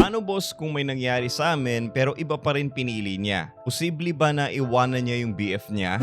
Paano boss kung may nangyari sa amin pero iba pa rin pinili niya? Posible ba na iwanan niya yung BF niya?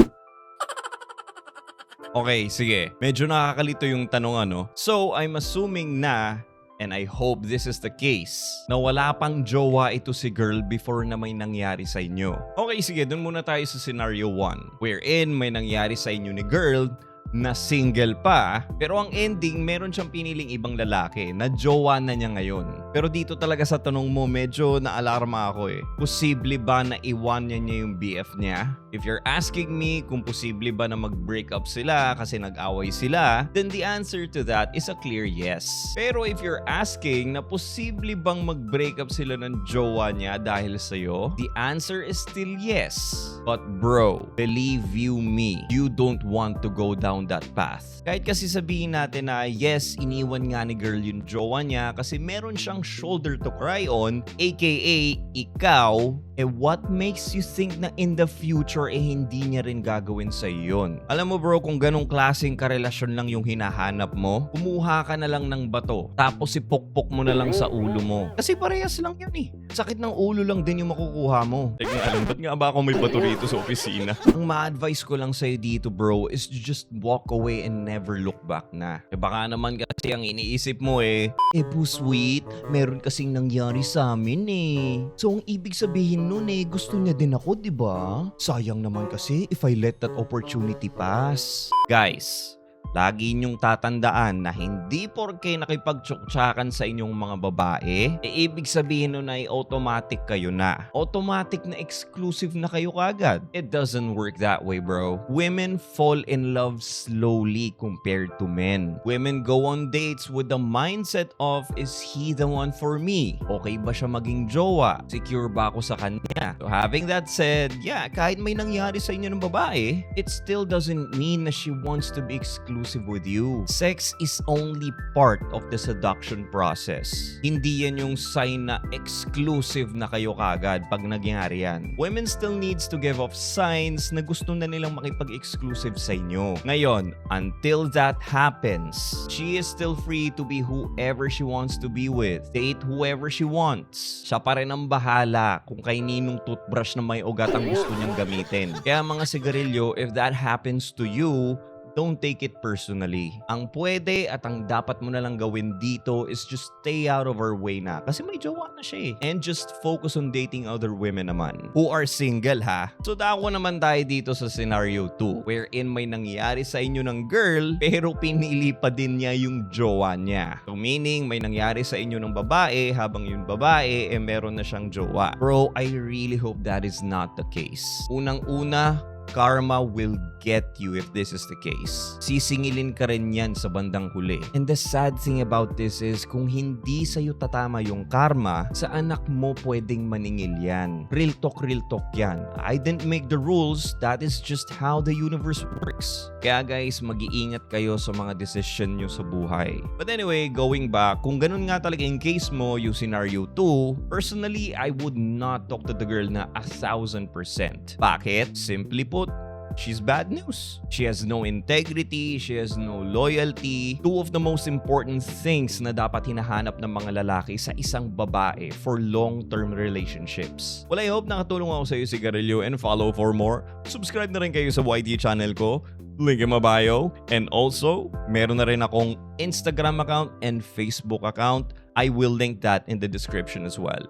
Okay, sige. Medyo nakakalito yung tanong ano. So, I'm assuming na, and I hope this is the case, na wala pang jowa ito si girl before na may nangyari sa inyo. Okay, sige. Dun muna tayo sa scenario 1. Wherein may nangyari sa inyo ni girl na single pa, pero ang ending, meron siyang piniling ibang lalaki na jowa na niya ngayon. Pero dito talaga sa tanong mo, medyo naalarma ako eh. Posible ba na iwan niya yung BF niya? If you're asking me kung posible ba na mag-break up sila kasi nag-away sila, then the answer to that is a clear yes. Pero if you're asking na posible bang mag-break up sila ng jowa niya dahil sa'yo, the answer is still yes. But bro, believe you me, you don't want to go down that path. Kahit kasi sabihin natin na yes, iniwan nga ni girl yung jowa niya kasi meron siyang shoulder to cry on, aka ikaw, what makes you think na in the future hindi niya rin gagawin sa yun? Alam mo bro, kung ganong klaseng karelasyon lang yung hinahanap mo, kumuha ka na lang ng bato, tapos ipokpok mo na lang sa ulo mo. Kasi parehas lang yun eh. Sakit ng ulo lang din yung makukuha mo. Teka, alam, ba't nga ba ako may bato rito sa opisina? Ang ma-advise ko lang sa'yo dito bro is to just walk away and never look back na. Baka naman kasi ang iniisip mo po sweet, meron kasing nangyari sa amin eh. So ang ibig sabihin nun gusto niya din ako, diba? Sayang naman kasi if I let that opportunity pass. Guys, lagi niyong tatandaan na hindi porke nakipagtsuktsakan sa inyong mga babae, ibig sabihin nun ay automatic kayo na. Automatic na exclusive na kayo kagad. It doesn't work that way, bro. Women fall in love slowly compared to men. Women go on dates with the mindset of, is he the one for me? Okay ba siya maging jowa? Secure ba ako sa kanya? So having that said, yeah, kahit may nangyari sa inyo ng babae, it still doesn't mean na she wants to be exclusive with you. Sex is only part of the seduction process. Hindi yan yung sign na exclusive na kayo kagad pag nangyari yan. Women still needs to give off signs na gusto na nilang makipag-exclusive sa inyo. Ngayon, until that happens, she is still free to be whoever she wants to be with. Date whoever she wants. Siya pa rin ang bahala kung kaininong toothbrush na may ugat ang gusto niyang gamitin. Kaya mga sigarilyo, if that happens to you, don't take it personally. Ang pwede at ang dapat mo na lang gawin dito is just stay out of her way na. Kasi may jowa na siya eh. And just focus on dating other women naman who are single ha. So dako naman tayo dito sa scenario 2 wherein may nangyari sa inyo ng girl pero pinili pa din niya yung jowa niya. So meaning may nangyari sa inyo ng babae habang yung babae meron na siyang jowa. Bro, I really hope that is not the case. Unang-una, karma will get you if this is the case. Sisingilin ka rin yan sa bandang huli. And the sad thing about this is kung hindi sa'yo tatama yung karma, sa anak mo pwedeng maningil yan. Real talk yan. I didn't make the rules. That is just how the universe works. Kaya guys, mag-iingat kayo sa mga decision nyo sa buhay. But anyway, going back, kung ganun nga talaga yung case mo, yung scenario 2, personally, I would not talk to the girl na 1,000%. Bakit? Simply put, she's bad news. She has no integrity, she has no loyalty. Two of the most important things na dapat hinahanap ng mga lalaki sa isang babae for long-term relationships. Well, I hope nakatulong ako sa iyo, Sigarilyo, and follow for more. Subscribe na rin kayo sa YT channel ko. Link in my bio. And also, meron na rin akong Instagram account and Facebook account. I will link that in the description as well.